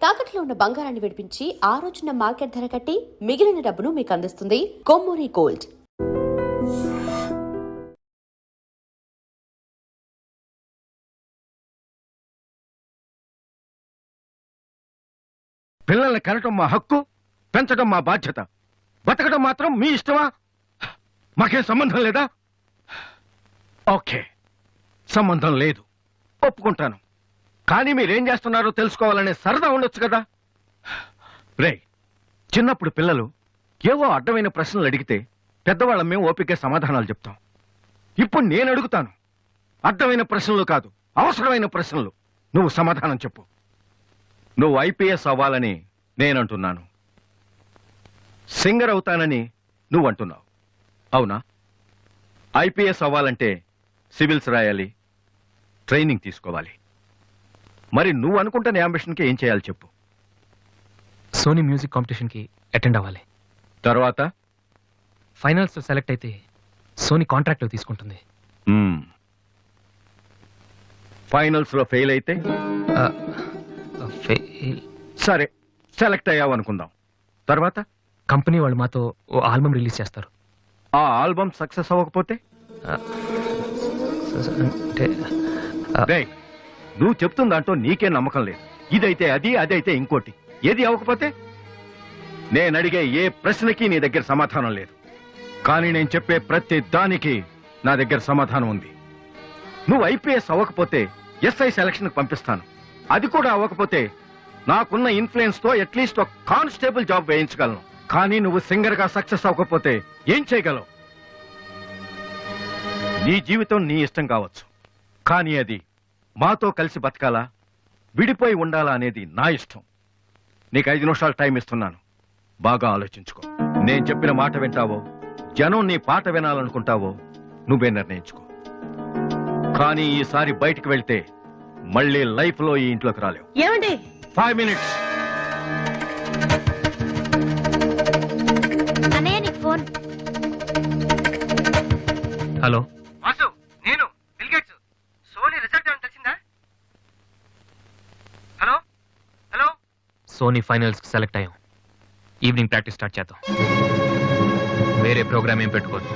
తాకట్లో ఉన్న బంగారాన్ని విడిపించి ఆ రోజున మార్కెట్ ధర కట్టి మిగిలిన డబ్బును మీకు అందిస్తుంది కొమ్మూరి గోల్డ్. పిల్లల్ని కనటం మా హక్కు, పెంచడం మా బాధ్యత. బతకడం మాత్రం మీ ఇష్టమా? మాకేం సంబంధం లేదా? ఓకే, సంబంధం లేదు, ఒప్పుకుంటాను. కానీ మీరేం చేస్తున్నారో తెలుసుకోవాలనే సరదా ఉండొచ్చు కదా. రే, చిన్నప్పుడు పిల్లలు ఏవో అడ్డమైన ప్రశ్నలు అడిగితే పెద్దవాళ్ళం మేము ఓపిక సమాధానాలు చెప్తాం. ఇప్పుడు నేను అడుగుతాను, అడ్డమైన ప్రశ్నలు కాదు, అవసరమైన ప్రశ్నలు. నువ్వు సమాధానం చెప్పు. నువ్వు ఐపీఎస్ అవ్వాలని నేనంటున్నాను, సింగర్ అవుతానని నువ్వు అంటున్నావు. అవునా? ఐపీఎస్ అవ్వాలంటే సివిల్స్ రాయాలి, ట్రైనింగ్ తీసుకోవాలి. మరి నువ్వు అనుకుంటున్న యాంబిషన్కి ఏం చేయాలి చెప్పు. సోనీ మ్యూజిక్ కాంపిటీషన్కి అటెండ్ అవ్వాలి. తర్వాత ఫైనల్స్ సెలెక్ట్ అయితే సోనీ కాంట్రాక్ట్లో తీసుకుంటుంది. ఫైనల్స్ లో ఫెయిల్ అయితే సరే, సెలెక్ట్ అయ్యావు అనుకుందాం. తర్వాత కంపెనీ వాళ్ళు మాతో ఓ ఆల్బమ్ రిలీజ్ చేస్తారు. ఆ ఆల్బమ్ సక్సెస్ అవ్వకపోతే రేయ్, నువ్వు చెప్తున్న దాంట్లో నీకే నమ్మకం లేదు. ఇదైతే అది, అదైతే ఇంకోటి. ఏది అవ్వకపోతే? నేను అడిగే ఏ ప్రశ్నకి నీ దగ్గర సమాధానం లేదు, కానీ నేను చెప్పే ప్రతి దానికి నా దగ్గర సమాధానం ఉంది. నువ్వు ఐపీఎస్ అవ్వకపోతే ఎస్ఐ సెలక్షన్ పంపిస్తాను. అది కూడా అవ్వకపోతే నాకున్న ఇన్ఫ్లుయెన్స్ తో అట్లీస్ట్ ఒక కానిస్టేబుల్ జాబ్ వేయించగలను. కానీ నువ్వు సింగర్ గా సక్సెస్ అవ్వకపోతే ఏం చేయగలవు? నీ జీవితం నీ ఇష్టం కావచ్చు, కానీ అది మాతో కలిసి బతకాలా, విడిపోయి ఉండాలా అనేది నా ఇష్టం. నీకు 5 నిమిషాలు టైం ఇస్తున్నాను, బాగా ఆలోచించుకో. నేను చెప్పిన మాట వింటావో, జనం నీ పాట వినాలనుకుంటావో నువ్వే నిర్ణయించుకో. కానీ ఈసారి బయటికి వెళ్తే మళ్ళీ లైఫ్ లో ఈ ఇంట్లోకి రాలేవు. ఏమండి? 5 minutes. అన్నయ్య, నీకు ఫోన్. హలో వాసు, నేను బిల్ గేట్స్. సోనీ రిజల్ట్ ఏమైనా తెలిసిందా? Hello hello. సోనీ ఫైనల్స్కి సెలెక్ట్ అయ్యాం. ఈవినింగ్ ప్రాక్టీస్ స్టార్ట్ చేద్దాం. వేరే ప్రోగ్రామ్ ఏం పెట్టుకోవద్దు.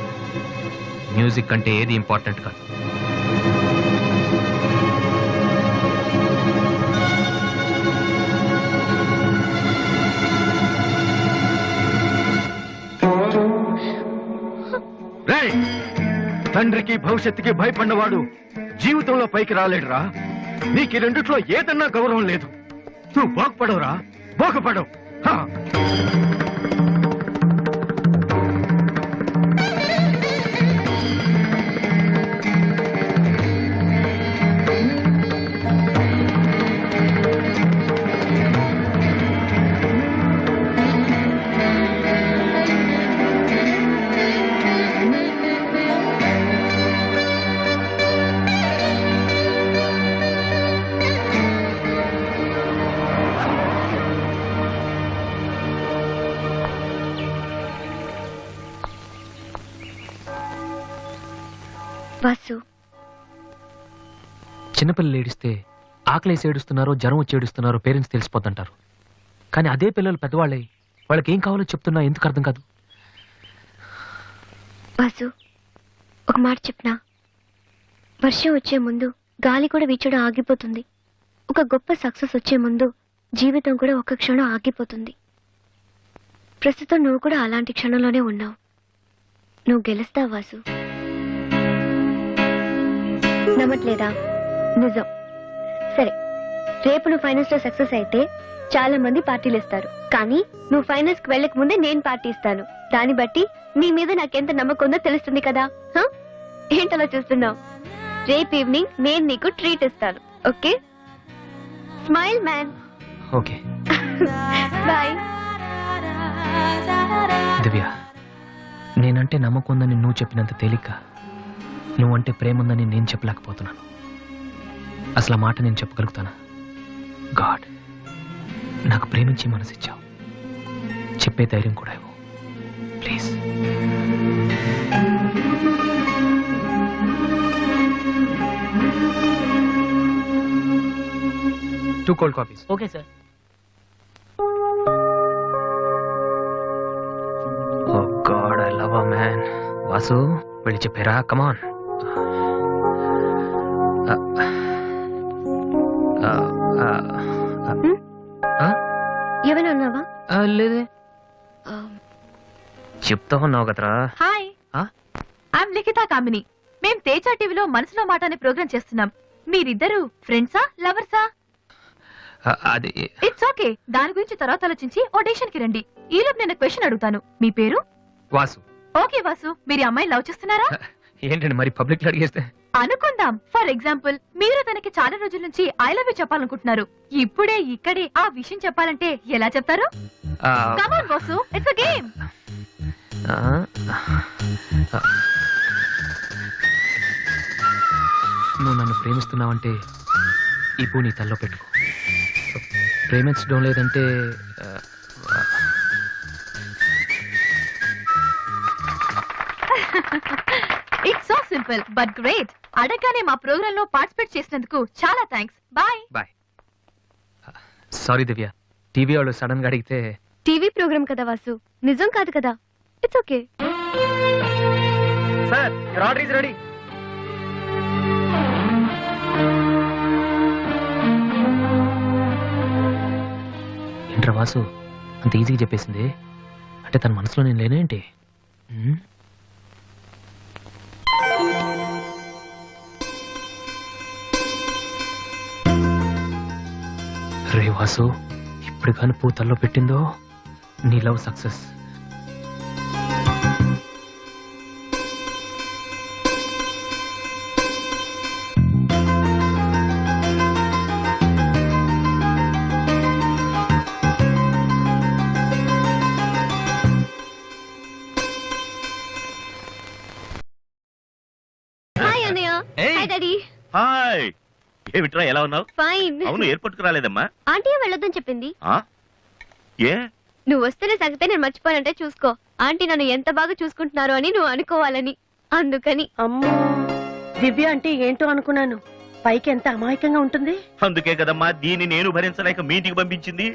మ్యూజిక్ అంటే ఏది ఇంపార్టెంట్ కాదు. రేయ్, తండ్రికి భవిష్యత్తుకి భయపడినవాడు జీవితంలో పైకి రాలేడురా. నీకు ఈ రెండిట్లో ఏదన్నా గౌరవం లేదు. నువ్వు బాగుపడవురా, బాగుపడవు. వాసు, చిన్నపిల్లలు ఏడిస్తే ఆకలేసి ఏడుస్తున్నారో జ్వరం వచ్చి ఏడుస్తున్నారో పేరెంట్స్ తెలిసిపోతుంటారు. కానీ అదే పిల్లలు పెద్దవాళ్ళే వాళ్ళకి ఏం కావాలో చెప్తున్నా ఎందుకు అర్థం కాదు. వాసు, ఒక మాట చెప్పనా? వర్షం వచ్చే ముందు గాలి కూడా వీచడం ఆగిపోతుంది. ఒక గొప్ప సక్సెస్ వచ్చే ముందు జీవితం కూడా ఒక్క క్షణం ఆగిపోతుంది. ప్రస్తుతం నువ్వు కూడా అలాంటి క్షణంలోనే ఉన్నావు. నువ్వు గెలుస్తావు వాసు. నమ్మట్లేదా? నిజం. సరే, రేపు నువ్వు ఫైనల్స్ లో సక్సెస్ అయితే చాలా మంది పార్టీలు ఇస్తారు. కానీ నువ్వు ఫైనల్స్ కి వెళ్ళక ముందే నేను పార్టీ ఇస్తాను. దాన్ని బట్టి నీ మీద నాకెంత నమ్మకం ఉందో తెలుస్తుంది కదా. ఏంటలా చూస్తున్నావు? రేపు ఈవినింగ్ నేను నీకు ట్రీట్ ఇస్తాను. Okay? Smile man. Okay bye. Divya, నేనంటే నమ్మకం ఉందని నువ్వు చెప్పినంత తేలిక నువ్వంటే ప్రేమ ఉందని నేను చెప్పలేకపోతున్నాను. అసలు ఆ మాట నేను చెప్పగలుగుతానా? గాడ్, నాకు ప్రేమించి మనసిచ్చావు. చెప్పే ధైర్యం కూడా ఇవ్వు please. 2 cold coffees. Okay sir. Oh man, Vasu వెళ్ళి చెప్పారా? కమాన్. ఏమైనా అన్నావా? లేదే, చెప్తా ఉన్నావు కదరా. హాయ్, ఆ? ఐఎమ్ లిఖితా కామిని. మేం తేజ టీవీలో మనసులో మాట అనే ప్రోగ్రామ్ చేస్తున్నాం. మీరిద్దరు ఫ్రెండ్సా, లవర్సా? అది ఇట్స్ ఓకే, దాని గురించి తర్వాత ఆలోచించి ఆడిషన్ కి రండి. ఈలోపు నేను క్వశ్చన్ అడుగుతాను. మీ పేరు? వాసు. ఓకే వాసు, మీరు ఈ అమ్మాయిని లవ్ చేస్తున్నారా? ఏంటండి మరి పబ్లిక్ లో అడిగేస్తే? అనుకుందాం. ఫర్ ఎగ్జాంపుల్, మీరు తనకి చాలా రోజుల నుంచి ఐ లవ్ యూ చెప్పాలనుకుంటున్నారు. ఇప్పుడే ఇక్కడే ఆ విషయం చెప్పాలంటే ఎలా చెప్తారు? ఆ, కమాన్ వాసు, ఇట్స్ అ గేమ్. ఆ, నువ్వు నన్ను ప్రేమిస్తున్నావంటే ఈ పూ నీ తల్లో పెట్టుకో. ప్రేమించడం లేదంటే it's so simple but great. అడగగానే మా ప్రోగ్రామ్ లో పార్టిసిపేట్ చేసినందుకు చాలా థ్యాంక్స్. బాయ్. బాయ్. సారీ దివ్య, టీవీ వాళ్ళు సడన్ గా అడిగితే. టీవీ ప్రోగ్రామ్ కదా వాసు, నిజం కాదు కదా. It's okay. Sir your order is ready. ఏంట్రా వాసు అంత ఈజీగా చెప్పేసింది? అంటే తన మనసులో నేను లేనేంటి? రే వాసు, ఇప్పుడు కానీ పూతల్లో పెట్టిందో నీ లవ్ సక్సెస్. హాయ్ అన్నయ్య. Hi daddy. హాయ్, ఏమిట్రా ఎలా ఉన్నావు? ఫైన్. అవును, ఎయిర్పోర్ట్ కు రాలేదమ్మా? ఆంటీ వెళ్ళొద్దని చెప్పింది. ఆ? ఏ? నువ్వు వస్తేనే సంగతే నేను మర్చిపోయానంటే చూసుకో. ఆంటీ నన్ను ఎంత బాగా చూసుకుంటున్నారో అని నువ్వు అనుకోవాలని, అందుకని. అమ్మో, దివ్య అంటే ఏంటో అనుకున్నాను. పైకి ఎంత అమాయకంగా ఉంటుంది. అందుకే కదమ్మా దీన్ని నేను భరించలేక మీ ఇంటికి పంపించింది.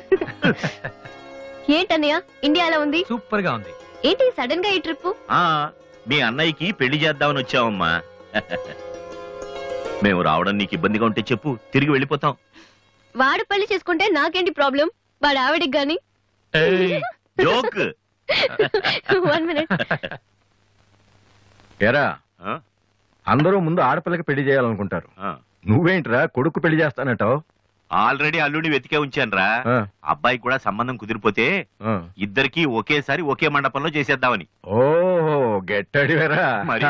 ఏంటన్నయ్య ఇండియా ఎలా ఉంది? సూపర్ గా ఉంది. ఏంటి సడన్ గా ఈ ట్రిప్? ఆ, మీ అన్నయ్యకి పెళ్లి చేద్దామని వచ్చావమ్మా. మేము రావడం నీకు ఇబ్బందిగా ఉంటే చెప్పు, తిరిగి వెళ్ళిపోతాం. వాడు పెళ్లి చేసుకుంటే నాకేంటి ప్రాబ్లం? వాడు ఆవిడికి గాని. జోక్. 1 minute. ఎరా, ఆ? అందరూ ముందు ఆడపిల్లకి పెళ్లి చేయాలనుకుంటారు. ఆ. నువ్వేంట్రా కొడుకు పెళ్లి చేస్తానంటావు? ఆల్రెడీ అల్లుడిని వెతికే ఉంచానురా. ఆ, అబ్బాయికి కూడా సంబంధం కుదిరిపోతే ఆ. ఇద్దరికి ఒకేసారి ఒకే మండపంలో చేసేద్దామని. ఓహో, గెట్టడివేరా మరి.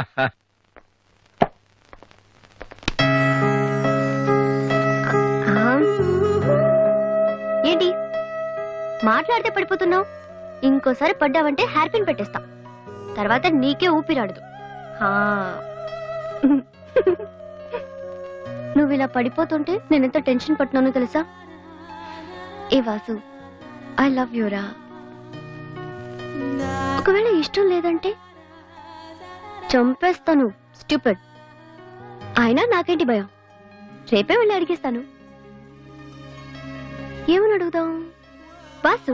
ఏంటి మాట్లాడితే పడిపోతున్నావు? ఇంకోసారి పడ్డావంటే హెయిర్ పిన్ పెట్టేస్తా. తర్వాత నీకే ఊపిరాడదు. నువ్వు ఇలా పడిపోతుంటే నేనెంత టెన్షన్ పడుతున్నానో తెలుసా? ఏ వాసు, ఐ లవ్ యూరా. ఒకవేళ ఇష్టం లేదంటే చంపేస్తాను. స్టూపిడ్. అయినా నాకేంటి భయం? రేపే వెళ్ళి అడిగేస్తాను. ఏమని అడుగుదాం? వాసు,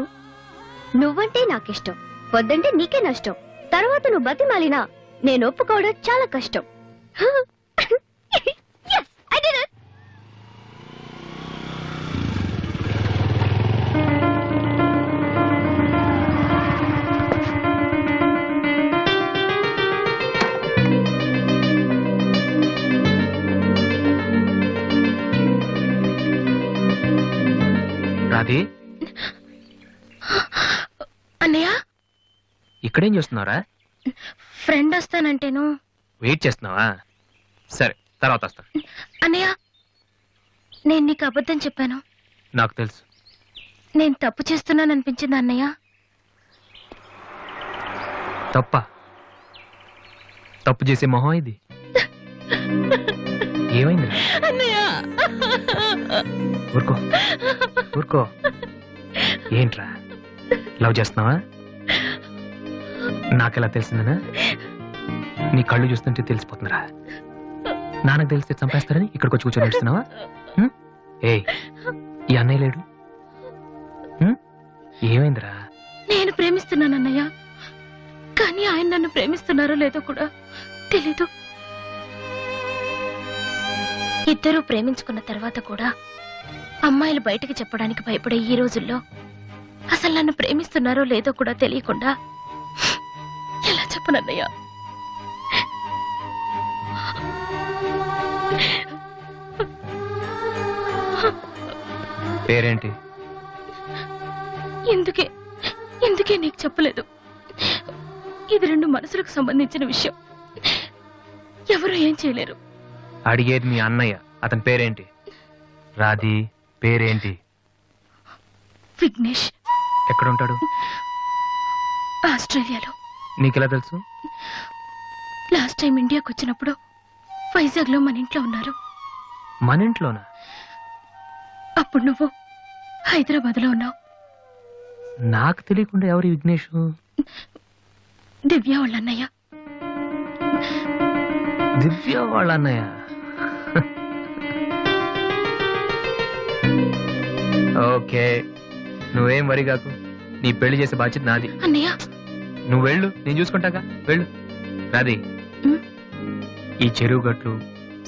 నువ్వంటే నాకిష్టం, వద్దంటే నీకే నష్టం. తర్వాత నువ్వు బతిమాలినా నేను ఒప్పుకోవడం చాలా కష్టం. Yes, I did it. Radhe, అన్నయ్య, ఇక్కడేం చేస్తున్నావురా? ఫ్రెండ్ వస్తానంటేను. వెయిట్ చేస్తున్నావా? సరే, తర్వాత వస్తా. అన్నయ్య, నేను నీకు అబద్ధం చెప్పాను. నాకు తెలుసు. నేను తప్పు చేస్తున్నాను అనిపించింది అన్నయ్య. తప్ప? తప్పు చేసే మొహం ఇది. ఏమైంది? అన్నయ్య, ఊరుకో ఊరుకో. ఏంట్రా, లవ్ చేస్తున్నావా? నాకెలా తెలిసిందనా? నీ కళ్ళు చూస్తుంటే తెలిసిపోతుందిరా. నాన్నకు తెలిస్తే చంపేస్తారని ఇక్కడికి వచ్చి కూర్చొని నడుస్తున్నావా? ఏయ్, ఈ అన్నయ్య లేడు. ఏమైందిరా? నేను ప్రేమిస్తున్నాను అన్నయ్య, కానీ కానీ ఆయన నన్ను ప్రేమిస్తున్నారో లేదో కూడా తెలీదు. ఇద్దరూ ప్రేమించుకున్న తర్వాత కూడా అమ్మాయిలు బయటకు చెప్పడానికి భయపడే ఈ రోజుల్లో అసలు నన్ను ప్రేమిస్తున్నారో లేదో కూడా తెలియకుండా ఎలా చెప్పనన్నయ్య? పేరేంటి? ఎందుకే నీకు చెప్పలేదు. ఇది రెండు మనసులకు సంబంధించిన విషయం. ఎవరు ఏం చేయలేరు. అడిగేది మీ అన్నయ్య. అతని పేరేంటి? రాధి పేరేంటి? విఘ్నేష్. ఎక్కడుంటాడు? ఆస్ట్రేలియాలో. నీకెలా తెలుసు? లాస్ట్ టైం ఇండియాకి వచ్చినప్పుడు వైజాగ్ లో మన ఇంట్లో ఉన్నారు. మన ఇంట్లోనా? అప్పుడు నువ్వు హైదరాబాద్ లో ఉన్నావు. నాకు తెలియకుండా ఎవరి విఘ్నేష్? దివ్య వాళ్ళ అన్నయ్య. దివ్య వాళ్ళ అన్నయ్య. ఓకే, నువ్వేం వరి కాకు. నీ పెళ్లి చేసే బాధ్యత నాది. అన్నయ్య నువ్వు వెళ్ళు, నేను చూసుకుంటాగా. వెళ్ళు రాది. ఈ చెరువు గట్లు,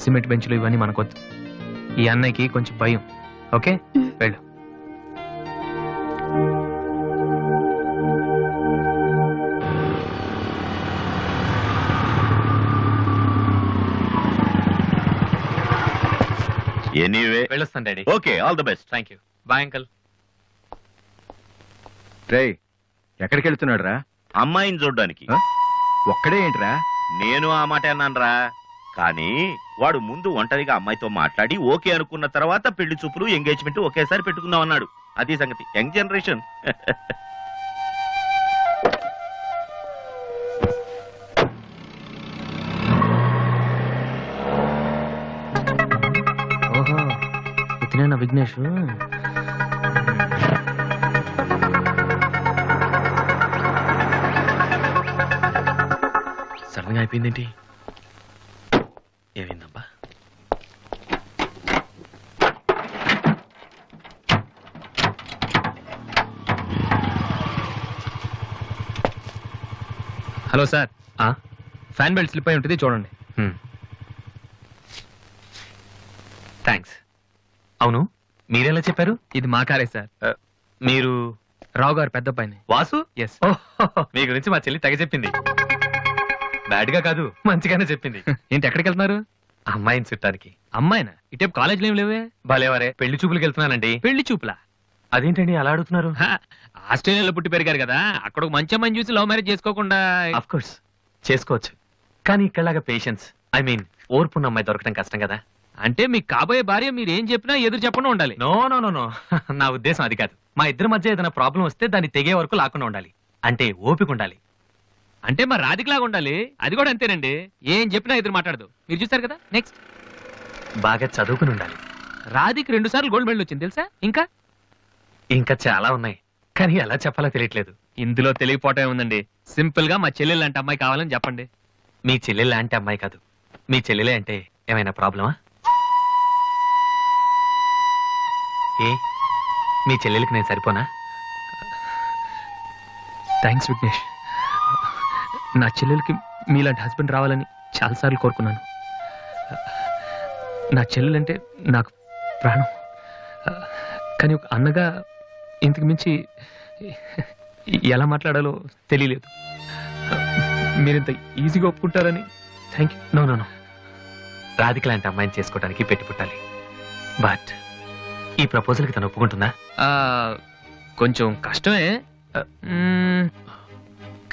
సిమెంట్ బెంచ్లు ఇవన్నీ మనకొద్దు. ఈ అన్నయ్యకి కొంచెం భయం. ఓకే, వెళ్ళు. ఎనీవే వెళ్ళొస్తాను daddy. Okay, all the best. Thank you. Bye uncle. రే, ఎక్కడికి వెళ్తున్నాడు రా? అమ్మాయిని చూడ్డానికి. ఒక్కడే ఏంట్రా? నేను ఆ మాట అన్నానురా. కానీ వాడు ముందు ఒంటరిగా అమ్మాయితో మాట్లాడి ఓకే అనుకున్న తర్వాత పెళ్లి చూపులు, ఎంగేజ్మెంట్ ఒకేసారి పెట్టుకుందాం అన్నాడు. అది సంగతి. Young generation. ఓహో, ఇతనేనా విఘ్నేష్? సడన్ గా అయిపోయిందేంటి? ఏమైందబ్బా? Hello sir, fan belt slip అయి ఉంటుంది, చూడండి. థ్యాంక్స్. అవును, మీరెలా చెప్పారు? ఇది మా కారే సార్. మీరు రావు గారు పెద్ద పైన. వాసు? ఎస్. మీ గురించి మా చెల్లి తెగ చెప్పింది. బ్యాడ్ గా కాదు, మంచిగానే చెప్పింది. ఏంటి, ఎక్కడికి వెళ్తున్నారు? అమ్మాయిని చుట్టానికి. అమ్మాయినా? ఇటేపు కాలేజీలో ఏం లేవే. భలేవరే, పెళ్లి చూపులకు వెళ్తున్నానండి. పెళ్లి చూపులా? అదేంటండి అలా అడుగుతున్నారు? ఆస్ట్రేలియాలో పుట్టి పెరిగారు కదా, అక్కడ ఒక మంచి అమ్మాయిని చూసి లవ్ మ్యారేజ్ చేసుకోకుండా? ఆఫ్ కోర్స్ చేసుకోవచ్చు, కానీ ఇక్కడలాగా పేషెన్స్, ఐ మీన్ ఓర్పున్న అమ్మాయి దొరకడం కష్టం కదా. అంటే మీకు కాబోయే భార్య మీరు ఏం చెప్పినా ఎదురు చెప్పకుండా ఉండాలి. నో నో నో నో, నా ఉద్దేశం అది కాదు. మా ఇద్దరి మధ్య ఏదైనా ప్రాబ్లం వస్తే దాన్ని తెగే వరకు లాకుండా ఉండాలి. అంటే ఓపిక ఉండాలి. అంటే మరి రాధికలాగా ఉండాలి. అది కూడా అంతేనండి, ఏం చెప్పినా ఎదురు మాట్లాడదు. మీరు చూస్తారు కదా. నెక్స్ట్, బాగా చదువుకుని ఉండాలి. రాధికి 2 సార్లు గోల్డ్ మెడల్ వచ్చింది తెలుసా? ఇంకా చాలా ఉన్నాయి, కానీ ఎలా చెప్పాలో తెలియట్లేదు. ఇందులో తెలియపోవటం ఉందండి. సింపుల్ గా మా చెల్లెలు లాంటి అమ్మాయి కావాలని చెప్పండి. మీ చెల్లెలు లాంటి అమ్మాయి కాదు, మీ చెల్లెలే అంటే ఏమైనా ప్రాబ్లమా? ఏ, మీ చెల్లెలకి నేను సరిపోనా? థ్యాంక్స్ విఘ్నేష్. నా చెల్లెలకి మీలాంటి హస్బెండ్ రావాలని చాలాసార్లు కోరుకున్నాను. నా చెల్లెలంటే నాకు ప్రాణం. కానీ ఒక అన్నగా ఇంతకు మించి ఎలా మాట్లాడాలో తెలియలేదు. మీరింత ఈజీగా ఒప్పుకుంటారని thank you. No no no, Radhika లాంటి అమ్మాయిని చేసుకోవడానికి పెట్టి పుట్టాలి. బట్ ఈ ప్రపోజల్కి తను ఒప్పుకుంటుందా? కొంచెం కష్టమే,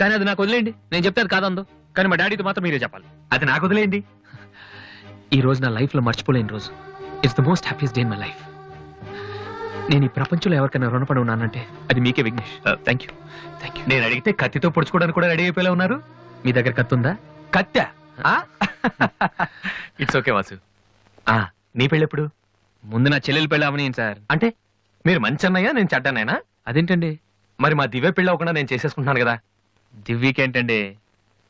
కానీ అది నాకు వదిలేయండి. నేను చెప్తే అది కాదందో, కానీ మా డాడీతో మాత్రం మీరే చెప్పాలి. అది నాకు వదిలేయండి. ఈ రోజు నా లైఫ్లో మర్చిపోలేని రోజు. It's the most happiest day in my life. నేను ఈ ప్రపంచంలో ఎవరికైనా రుణపడి ఉన్నానంటే అది మీకే Vignesh. Thank you. Thank you. నేను అడిగితే కత్తితో పొడుచుకోవడానికి కూడా రెడీ అయిపోయేలా ఉన్నారు. మీ దగ్గర కత్తుందా? కత్తా? It's okay Vasu. నీ పెళ్ళెప్పుడు? ముందు నా చెల్లెలు పెళ్ళి అవనీయండి సార్. అంటే మీరు మంచి అన్నయ్యా, నేను చెడ్డనైనా? అదేంటండి? మరి మా దివ్య పెళ్ళి అవ్వకుండా నేను చేసేసుకుంటున్నాను కదా. దివ్యకేంటండి,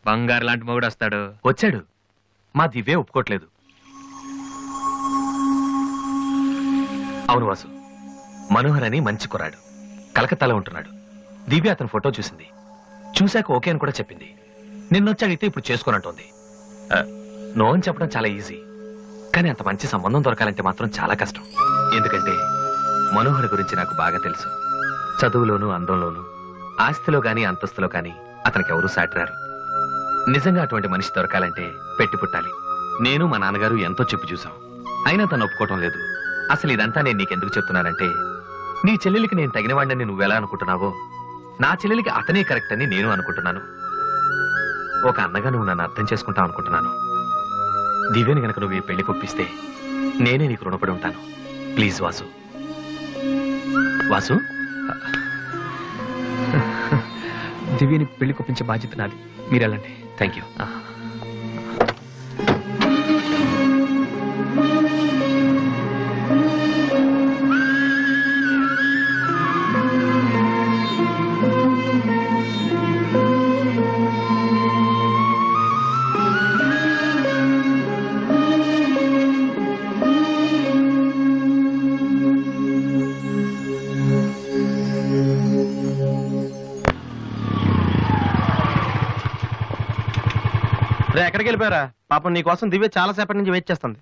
బంగారు లాంటి మొగుడు వస్తాడు. వచ్చాడు, మా దివ్య ఒప్పుకోట్లేదు. అవును వాసు, మనోహర్ అని మంచి కుర్రాడు, కలకత్తాలో ఉంటున్నాడు. దివ్య అతని ఫోటో చూసింది, చూశాక ఓకే అని కూడా చెప్పింది. నిన్నొచ్చి అడిగితే ఇప్పుడు చేసుకోనంటుంది. నో అని చెప్పడం చాలా ఈజీ, కానీ అంత మంచి సంబంధం దొరకాలంటే మాత్రం చాలా కష్టం. ఎందుకంటే మనోహర్ గురించి నాకు బాగా తెలుసు. చదువులోను, అందంలోను, ఆస్తిలో గాని అంతస్తులో గాని అతనికి ఎవరూ సాటిరారు. నిజంగా అటువంటి మనిషి దొరకాలంటే పెట్టి పుట్టాలి. నేను మా నాన్నగారు ఎంతో చెప్పి చూసాం, అయినా తను ఒప్పుకోవటం లేదు. అసలు ఇదంతా నేను నీకెందుకు చెప్తున్నానంటే, నీ చెల్లెలికి నేను తగినవాడిని నువ్వెలా అనుకుంటున్నావో, నా చెల్లెలికి అతనే కరెక్ట్ అని నేను అనుకుంటున్నాను. ఒక అన్నగా నువ్వు నన్ను అర్థం చేసుకుంటావు అనుకుంటున్నాను. దివ్యని గనక నువ్వు ఈ పెళ్లి కొప్పిస్తే నేనే నీకు రుణపడి ఉంటాను. ప్లీజ్ వాసు. వాసు, దివ్యని పెళ్లి కొప్పించే బాధ్యత నాది. మీరు వెళ్ళండి. Thank you. ఎక్కడికి వెళ్ళిపోయారా? పాపం నీ కోసం దివ్య చాలా సేపటి నుంచి వెయిట్ చేస్తుంది.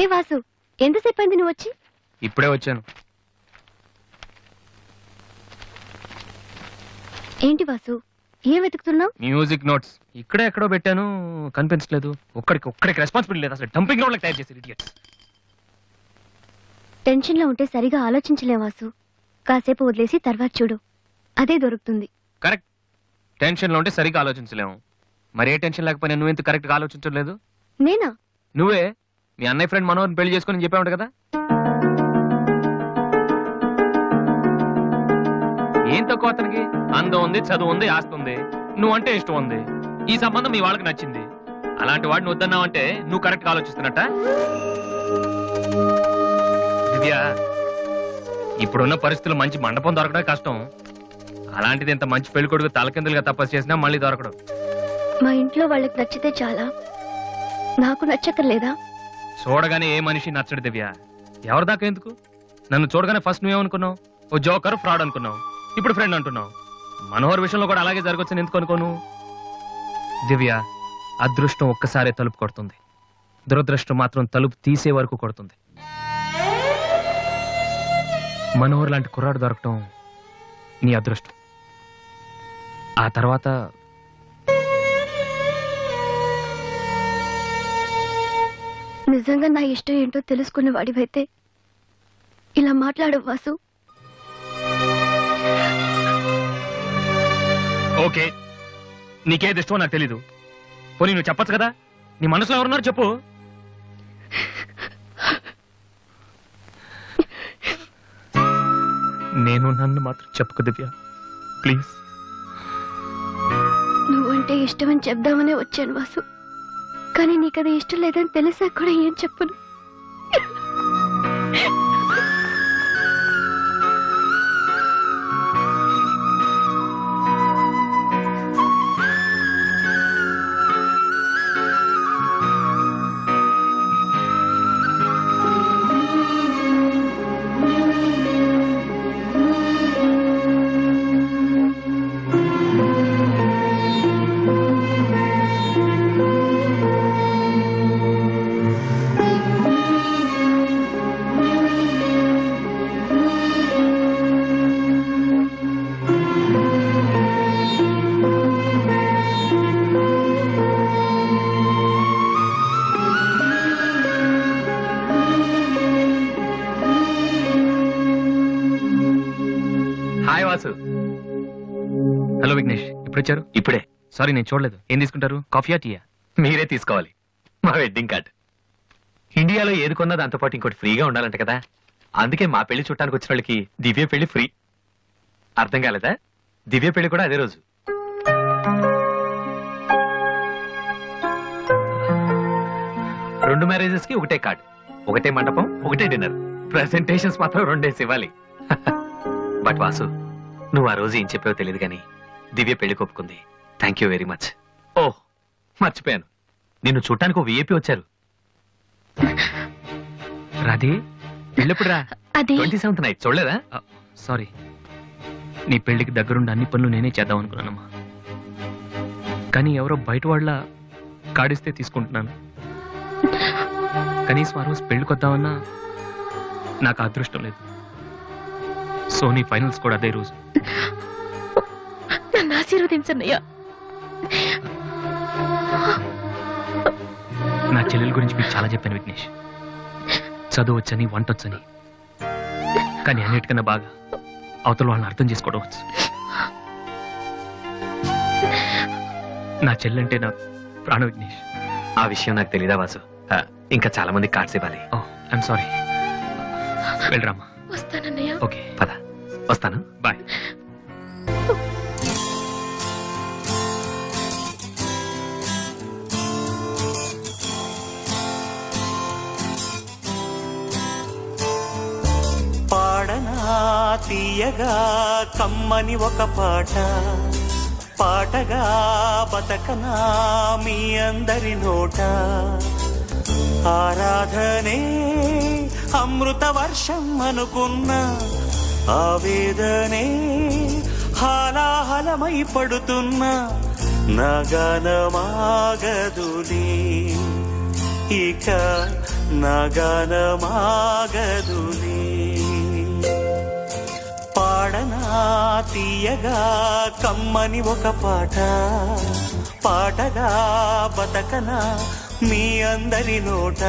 ఏ వాసు, ఎంతసేపు అయింది నువ్వు వచ్చి? ఇప్పుడే వచ్చాను. ఏంటి వాసు, ఏం వెతుకుతున్నావు? మ్యూజిక్ నోట్స్ ఇక్కడే ఎక్కడో పెట్టాను, కనిపించలేదు. ఒక్కడికి రెస్పాన్సిబిలిటీ లేదు. అసలు డంపింగ్ గ్రౌండ్ తయారు చేసి ఇడియట్స్. టెన్షన్ లో ఉంటే సరిగా ఆలోచించలే వాసు. కాసేపు వదిలేసి తర్వాత చూడు, అదే దొరుకుతుంది. కరెక్ట్. టెన్షన్ లో ఉంటే సరిగ్గా ఆలోచించలేము. మరి ఏ టెన్షన్ లేకపోయినా నువ్వెందుకు కరెక్ట్ గా ఆలోచించలేదు? నేనా? నువ్వే మీ అన్నయ్య ఫ్రెండ్ మనోహర్ని పెళ్లి చేసుకుని చెప్పావు కదా. ఏం తక్కువ అతనికి? అందం ఉంది, చదువు ఉంది, ఆస్తి ఉంది, నువ్వంటే ఇష్టం ఉంది. ఈ సంబంధం మీ వాళ్ళకి నచ్చింది. అలాంటి వాడిని వద్దన్నావంటే నువ్వు కరెక్ట్ గా ఆలోచిస్తున్నట్ట. దివ్య, ఇప్పుడున్న పరిస్థితులు మంచి మండపం దొరకడం కష్టం. అలాంటిది ఇంత మంచి పెళ్లి కొడుకు తలకిందులుగా తపస్సు చేసినా మళ్ళీ దొరకడం. మా ఇంట్లో వాళ్ళకి నచ్చితే చాలా, నాకు నచ్చక్కర్లేదా? చూడగానే ఏ మనిషి నచ్చడు దివ్య. ఎవరిదాకా ఎందుకు? నన్ను చూడగానే ఫస్ట్ నువ్వేమనుకున్నావు? ఓ జోకర్, ఫ్రాడ్ అనుకున్నావు. ఇప్పుడు ఫ్రెండ్ అంటున్నావు. మనోహర్ విషయంలో కూడా అలాగే జరగొచ్చని ఎందుకు అనుకోను? దివ్య, అదృష్టం ఒక్కసారే తలుపు కొడుతుంది, దురదృష్టం మాత్రం తలుపు తీసే వరకు కొడుతుంది. మనోహర్ లాంటి కుర్రాడు దొరకటం నీ అదృష్టం. ఆ తర్వాత నిజంగా నా ఇష్టం ఏంటో తెలుసుకునే వాడివైతే ఇలా మాట్లాడవు వాసు. ఓకే, నీకేది ఇష్టమో నాకు తెలీదు. పోనీ నువ్వు చెప్పచ్చు కదా, నీ మనసులో ఎవరున్నారు చెప్పు. నేను నన్ను మాత్రం చెప్పుకు దివ్య, ప్లీజ్. నువ్వంటే ఇష్టమని చెప్దామనే వచ్చాను వాసు, కానీ నీకది ఇష్టం లేదని తెలిసా కూడా ఏం చెప్పను. హలో విఘ్నేష్, ఇప్పుడు వచ్చారు? ఇప్పుడే. సారీ, నేను చూడలేదు. ఏం తీసుకుంటారు, కాఫీయా టీయా? మీరే తీసుకోవాలి. మా వెడ్డింగ్ కార్డ్. ఇండియాలో ఏది కొన్నా దాంతో పాటు ఇంకోటి ఫ్రీగా ఉండాలంట కదా, అందుకే మా పెళ్లి చుట్టానికి వచ్చిన వాళ్ళకి దివ్య పెళ్లి ఫ్రీ. అర్థం కాలేదా? దివ్య పెళ్లి కూడా అదే రోజు. 2 మ్యారేజెస్ కి ఒకటే కార్డ్, ఒకటే మండపం, ఒకటే డిన్నర్. ప్రెసెంటేషన్స్ మాత్రం 2 ఇవ్వాలి. బట్ వాసు, నువ్వు ఆ రోజు ఏం చెప్పావో తెలియదు కానీ దివ్య పెళ్లి కొప్పుకుంది. Thank you very much. Oh, మర్చిపోయాను, నిన్ను చూడటానికి ఒక విఐపి వచ్చారు. రాధే, పెళ్ళెప్పుడు రా? అది 27th నైట్ చూడలేదా? సారీ, నీ పెళ్లికి దగ్గరుండి అన్ని పనులు నేనే చేద్దాం అనుకున్నానమ్మా. కానీ ఎవరో బయట వాళ్ళ కాడిస్తే తీసుకుంటున్నాను. కనీసం ఆ రోజు పెళ్లికి వద్దామన్నా నాకు అదృష్టం లేదు. సో నీ ఫైనల్స్ కూడా అదే రోజు. నన్ను ఆశీర్వదించన్నయ్యా. నా చెల్లెల గురించి మీకు చాలా చెప్పాను విఘ్నేష్. చదువు వచ్చని, వంట వచ్చని, కానీ అన్నిటికన్నా బాగా అవతల వాళ్ళని అర్థం చేసుకోవడం వచ్చు. నా చెల్లంటే నా ప్రాణ విఘ్నేష్. ఆ విషయం నాకు తెలీదా వాసు? ఇంకా చాలా మంది కార్డ్స్ ఇవ్వాలి. ఓ, ఐఎమ్ సారీ. వెళ్ళరామా. వస్తానన్నయ్య. ఓకే, పద, వస్తాను. బాయ్. పాడనా తీయగా కమ్మని ఒక పాట, పాటగా బతకనా మీ అందరి నోట. ఆరాధనే అమృత వర్షం అనుకున్న, ఆవేదనే హాలాహలమై పడుతున్న, నగనమాగదులే ఇక నగనమాగదులే. పాడనా తీయగా కమ్మని ఒక పాట, పాటగా బతకనా మీ అందరి నోట.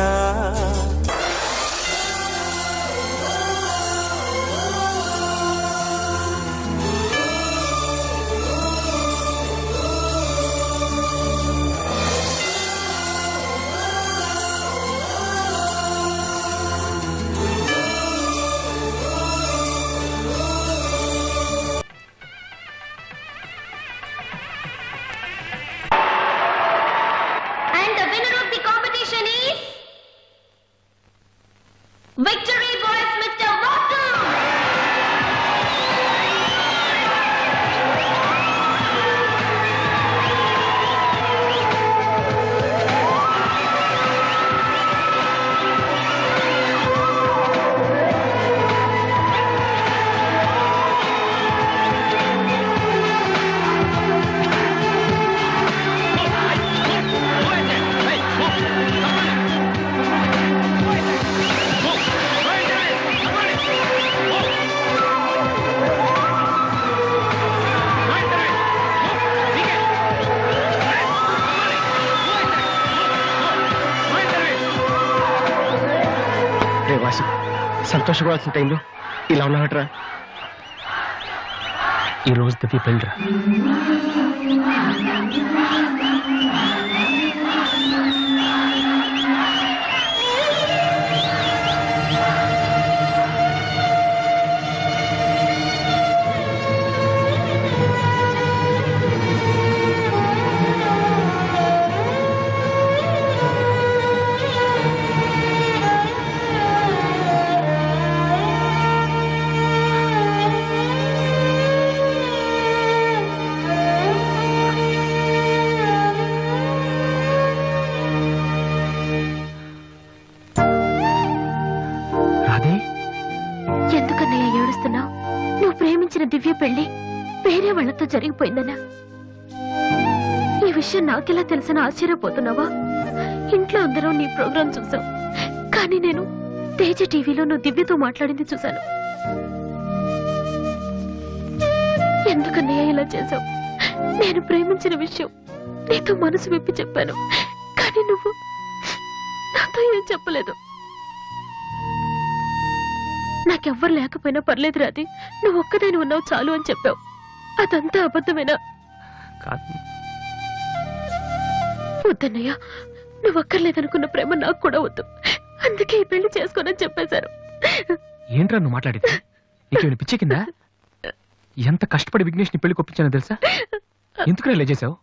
Victory boys, Mr. Vasu! సంతోషపడాల్సిన టైంలో ఇలా ఉన్నావట్రా. ఈ రోజు దివ్య పెళ్ళిరా. దివ్య పెళ్లి వేరే వాళ్లతో జరిగిపోయిందన్నా. ఈ విషయం నాకెలా తెలుసని ఆశ్చర్యపోతున్నావా? ఇంట్లో అందరం నీ ప్రోగ్రాం చూసాం, కానీ నేను తేజ టీవీలో నువ్వు దివ్యతో మాట్లాడింది చూశాను. ఎందుకన్నయ్య ఇలా చేశావు? నేను ప్రేమించిన విషయం నీతో మనసు విప్పి చెప్పాను, కానీ నువ్వు నాతో ఏం చెప్పలేదు. నాకెవ్వరు లేకపోయినా పర్లేదు రాది, నువ్వు ఒక్కదాని ఉన్నావు చాలు అని చెప్పావు. అదంతా అబద్ధమేనా? వద్దన్నయ్య, నువ్వు అక్కర్లేదనుకున్న ప్రేమ నాకు కూడా వద్దు. అందుకే ఈ పెళ్లి చేసుకోనని చెప్పేశారు. ఏంట్రా నువ్వు మాట్లాడేది? నీకేమైనా పిచ్చి కిందా? ఎంత కష్టపడి విఘ్నేష్ ని పెళ్లి కొప్పించానో తెలుసా? ఎందుకు ఇలా చేసావు?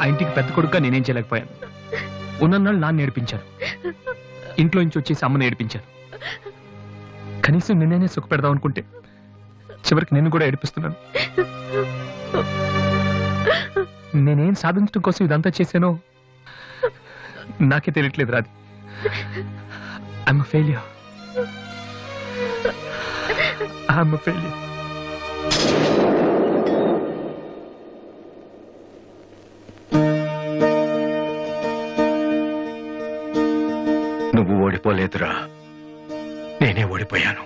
ఆ ఇంటికి పెద్ద కొడుకుగా నేనేం చేయలేకపోయాను. ఉన్నన్నాళ్ళు నాన్న నేర్పించాను, ఇంట్లో నుంచి వచ్చేసి అమ్మని ఏడిపించాను. కనీసం నిన్నే సుఖ పెడదాం అనుకుంటే చివరికి నిన్ను కూడా ఏడిపిస్తున్నాను. నేనేం సాధించడం కోసం ఇదంతా చేశానో నాకే తెలియట్లేదు Radhi. I'm a failure. I'm a failure. నువ్వు ఓడిపోలేదురా, నేనే ఓడిపోయాను.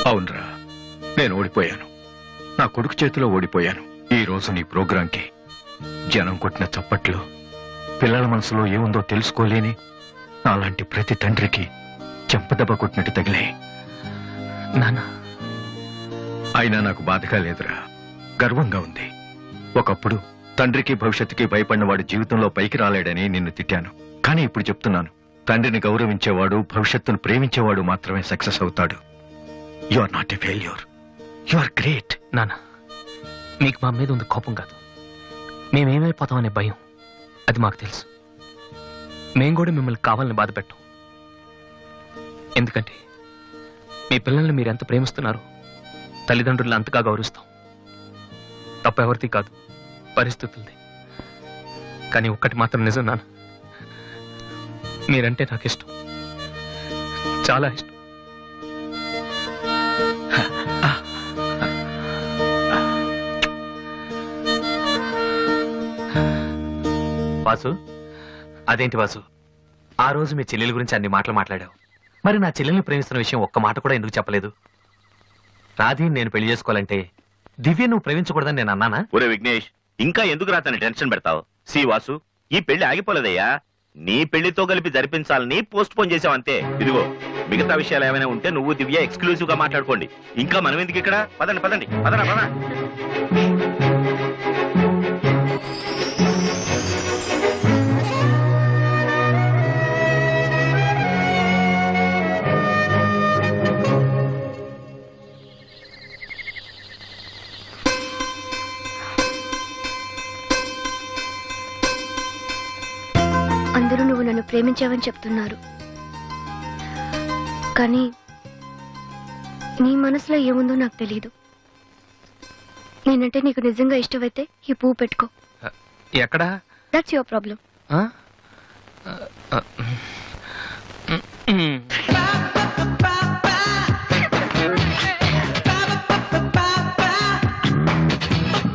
అవునరా, నేను ఓడిపోయాను. నా కొడుకు చేతిలో ఓడిపోయాను. ఈ రోజు నీ ప్రోగ్రాంకి జనం కొట్టిన చప్పట్లు పిల్లల మనసులో ఏముందో తెలుసుకోలేని నాలాంటి ప్రతి తండ్రికి చెంపదెబ్బ కొట్టినట్టు తగిలే. నాన్న, అయినా నాకు బాధగా లేదురా, గర్వంగా ఉంది. ఒకప్పుడు తండ్రికి భవిష్యత్తుకి భయపడిన వాడు జీవితంలో పైకి రాలేడని నిన్ను తిట్టాను. కానీ ఇప్పుడు చెప్తున్నాను, తండ్రిని గౌరవించేవాడు, భవిష్యత్తును ప్రేమించేవాడు మాత్రమే సక్సెస్ అవుతాడు. You are not a failure, you are great. నాన్న, మీకు మా మీద ఉంది కోపం కాదు, మేమేమైపోతామనే భయం. అది మాకు తెలుసు. మేం కూడా మిమ్మల్ని కావాలని బాధ పెట్టం. ఎందుకంటే మీ పిల్లల్ని మీరు ఎంత ప్రేమిస్తున్నారో తల్లిదండ్రులను అంతగా గౌరవిస్తాం. తప్ప ఎవరిది కాదు, పరిస్థితులది. కానీ ఒక్కటి మాత్రం నిజం నాన్న, మీరంటే నాకు ఇష్టం, చాలా ఇష్టం. వాసు, అదేంటి వాసు, ఆ రోజు మీ చెల్లెల గురించి అన్ని మాటలు మాట్లాడావు. మరి నా చెల్లెల్ని ప్రేమిస్తున్న విషయం ఒక్క మాట కూడా ఎందుకు చెప్పలేదు? రాధీని నేను పెళ్లి చేసుకోవాలంటే దివ్య నువ్వు ప్రేమించకూడదని నేను అన్నానా? ఒరే విఘ్నేష్, ఇంకా ఎందుకు రాతని టెన్షన్ పెడతావు? సి వాసు, ఈ పెళ్లి ఆగిపోలేదయ్యా. నీ పెళ్లితో కలిపి జరిపించాలని పోస్ట్ పోన్ చేసావంతే. ఇదిగో మిగతా విషయాలు ఏమైనా ఉంటే నువ్వు దివ్య ఎక్స్క్లూజివ్ గా మాట్లాడుకోండి. ఇంకా మనం ఎందుకు ఇక్కడ? పదండి పదండి, పదనా పద. అందరూ నువ్వు నన్ను ప్రేమించావని చెప్తున్నారు, కానీ నీ మనసులో ఏముందో నాకు తెలియదు. నేనంటే నీకు నిజంగా ఇష్టమైతే ఈ పువ్వు పెట్టుకో. ఎక్కడా? That's your problem.